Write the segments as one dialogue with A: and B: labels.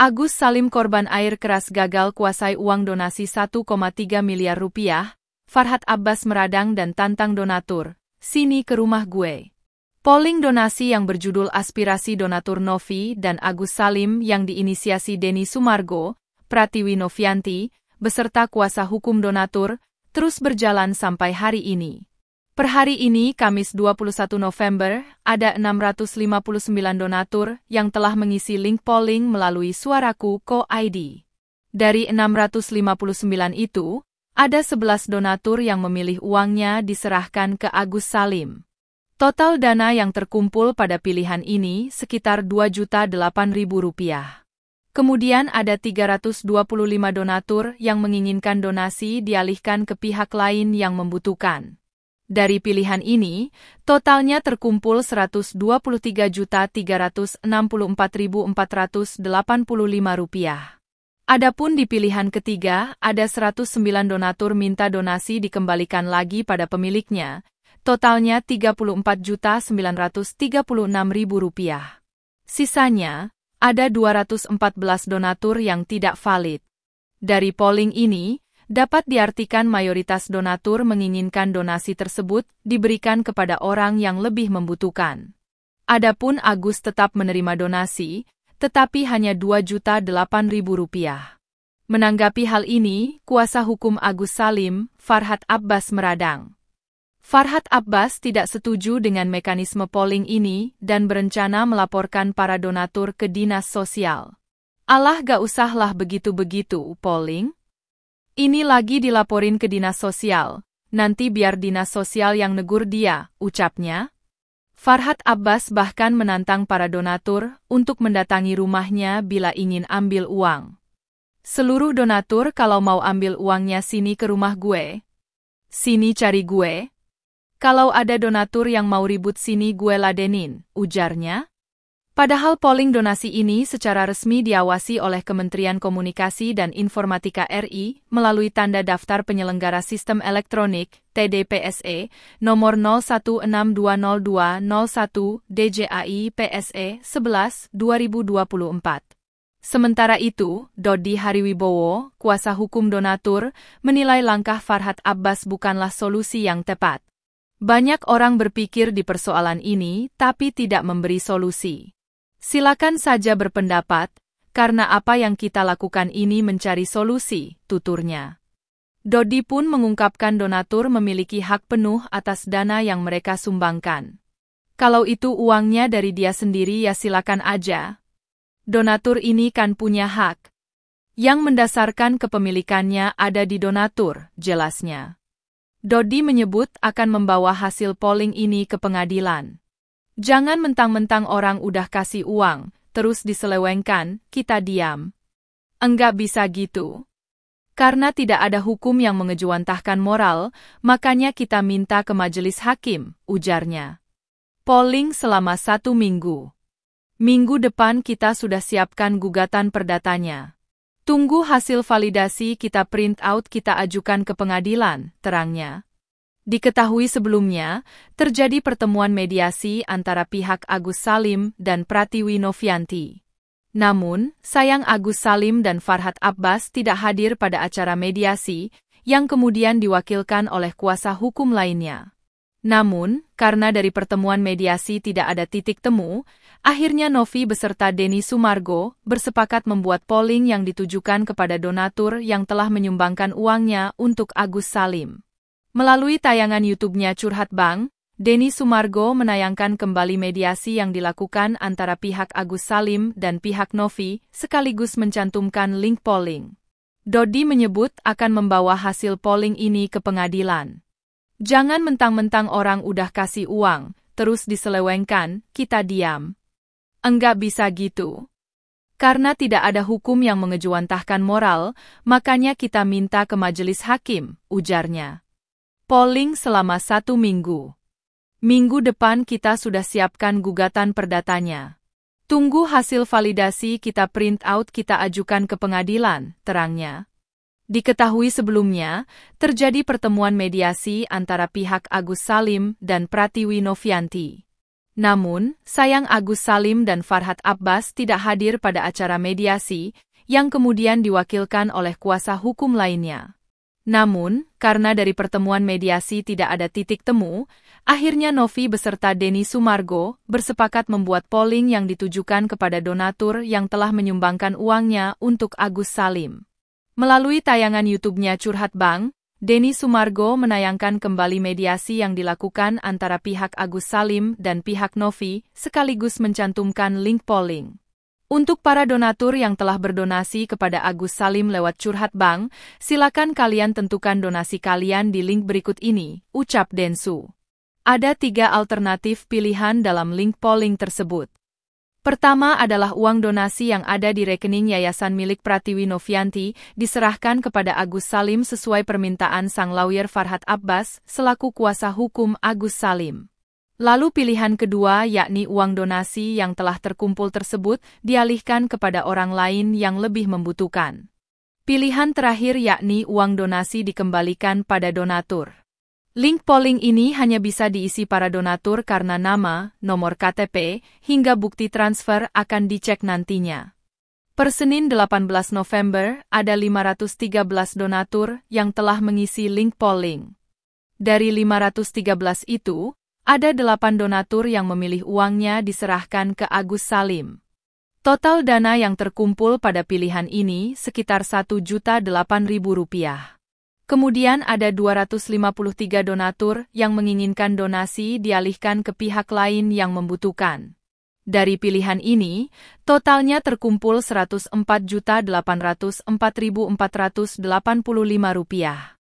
A: Agus Salim korban air keras gagal kuasai uang donasi 1,3 miliar rupiah, Farhad Abbas meradang dan tantang donatur, sini ke rumah gue. Polling donasi yang berjudul Aspirasi Donatur Novi dan Agus Salim yang diinisiasi Denny Sumargo, Pratiwi Novianti, beserta kuasa hukum donatur, terus berjalan sampai hari ini. Per hari ini, Kamis 21 November, ada 659 donatur yang telah mengisi link polling melalui Suaraku.id. Dari 659 itu, ada 11 donatur yang memilih uangnya diserahkan ke Agus Salim. Total dana yang terkumpul pada pilihan ini sekitar Rp2.008.000. Kemudian ada 325 donatur yang menginginkan donasi dialihkan ke pihak lain yang membutuhkan. Dari pilihan ini, totalnya terkumpul Rp102.364.485. Adapun di pilihan ketiga, ada 109 donatur minta donasi dikembalikan lagi pada pemiliknya, totalnya Rp34.936.000. Sisanya, ada 214 donatur yang tidak valid. Dari polling ini, dapat diartikan mayoritas donatur menginginkan donasi tersebut diberikan kepada orang yang lebih membutuhkan. Adapun Agus tetap menerima donasi, tetapi hanya Rp2.008.000. Menanggapi hal ini, kuasa hukum Agus Salim, Farhad Abbas meradang. Farhad Abbas tidak setuju dengan mekanisme polling ini dan berencana melaporkan para donatur ke dinas sosial. Alah gak usahlah begitu-begitu, polling. Ini lagi dilaporin ke dinas sosial, nanti biar dinas sosial yang negur dia, ucapnya. Farhad Abbas bahkan menantang para donatur untuk mendatangi rumahnya bila ingin ambil uang. Seluruh donatur kalau mau ambil uangnya sini ke rumah gue. Sini cari gue. Kalau ada donatur yang mau ribut sini gue ladenin, ujarnya. Padahal polling donasi ini secara resmi diawasi oleh Kementerian Komunikasi dan Informatika RI melalui tanda daftar penyelenggara sistem elektronik, TDPSE, nomor 01620201 DJAI PSE 11 2024. Sementara itu, Dodi Hariwibowo, kuasa hukum donatur, menilai langkah Farhad Abbas bukanlah solusi yang tepat. Banyak orang berpikir di persoalan ini tapi tidak memberi solusi. Silakan saja berpendapat, karena apa yang kita lakukan ini mencari solusi, tuturnya. Dodi pun mengungkapkan donatur memiliki hak penuh atas dana yang mereka sumbangkan. Kalau itu uangnya dari dia sendiri ya silakan aja. Donatur ini kan punya hak. Yang mendasarkan kepemilikannya ada di donatur, jelasnya. Dodi menyebut akan membawa hasil polling ini ke pengadilan. Jangan mentang-mentang orang udah kasih uang, terus diselewengkan, kita diam. Enggak bisa gitu. Karena tidak ada hukum yang mengejawantahkan moral, makanya kita minta ke majelis hakim, ujarnya. Polling selama 1 minggu. Minggu depan kita sudah siapkan gugatan perdatanya. Tunggu hasil validasi kita print out kita ajukan ke pengadilan, terangnya. Diketahui sebelumnya, terjadi pertemuan mediasi antara pihak Agus Salim dan Pratiwi Novianti. Namun, sayang Agus Salim dan Farhad Abbas tidak hadir pada acara mediasi, yang kemudian diwakilkan oleh kuasa hukum lainnya. Namun, karena dari pertemuan mediasi tidak ada titik temu, akhirnya Novi beserta Denny Sumargo bersepakat membuat polling yang ditujukan kepada donatur yang telah menyumbangkan uangnya untuk Agus Salim. Melalui tayangan YouTube-nya Curhat Bang, Denny Sumargo menayangkan kembali mediasi yang dilakukan antara pihak Agus Salim dan pihak Novi, sekaligus mencantumkan link polling. Dodi menyebut akan membawa hasil polling ini ke pengadilan. Jangan mentang-mentang orang udah kasih uang, terus diselewengkan, kita diam. Enggak bisa gitu. Karena tidak ada hukum yang mengejawantahkan moral, makanya kita minta ke majelis hakim, ujarnya. Polling selama 1 minggu. Minggu depan kita sudah siapkan gugatan perdatanya. Tunggu hasil validasi kita print out kita ajukan ke pengadilan, terangnya. Diketahui sebelumnya, terjadi pertemuan mediasi antara pihak Agus Salim dan Pratiwi Novianti. Namun, sayang Agus Salim dan Farhad Abbas tidak hadir pada acara mediasi, yang kemudian diwakilkan oleh kuasa hukum lainnya. Namun, karena dari pertemuan mediasi tidak ada titik temu, akhirnya Novi beserta Denny Sumargo bersepakat membuat polling yang ditujukan kepada donatur yang telah menyumbangkan uangnya untuk Agus Salim. Melalui tayangan YouTube-nya Curhat Bang, Denny Sumargo menayangkan kembali mediasi yang dilakukan antara pihak Agus Salim dan pihak Novi, sekaligus mencantumkan link polling. Untuk para donatur yang telah berdonasi kepada Agus Salim lewat Curhat Bang, silakan kalian tentukan donasi kalian di link berikut ini, ucap Densu. Ada 3 alternatif pilihan dalam link polling tersebut. Pertama adalah uang donasi yang ada di rekening yayasan milik Pratiwi Novianti diserahkan kepada Agus Salim sesuai permintaan sang lawyer Farhad Abbas selaku kuasa hukum Agus Salim. Lalu pilihan kedua yakni uang donasi yang telah terkumpul tersebut dialihkan kepada orang lain yang lebih membutuhkan. Pilihan terakhir yakni uang donasi dikembalikan pada donatur. Link polling ini hanya bisa diisi para donatur karena nama, nomor KTP, hingga bukti transfer akan dicek nantinya. Per Senin 18 November, ada 513 donatur yang telah mengisi link polling. Dari 513 itu, ada 8 donatur yang memilih uangnya diserahkan ke Agus Salim. Total dana yang terkumpul pada pilihan ini sekitar Rp1.008.000. Kemudian ada 253 donatur yang menginginkan donasi dialihkan ke pihak lain yang membutuhkan. Dari pilihan ini, totalnya terkumpul Rp104.404.485.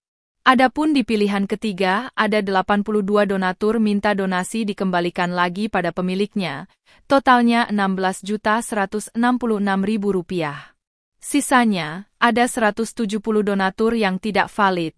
A: Adapun di pilihan ketiga, ada 82 donatur minta donasi dikembalikan lagi pada pemiliknya, totalnya Rp16.166.000. Sisanya, ada 170 donatur yang tidak valid,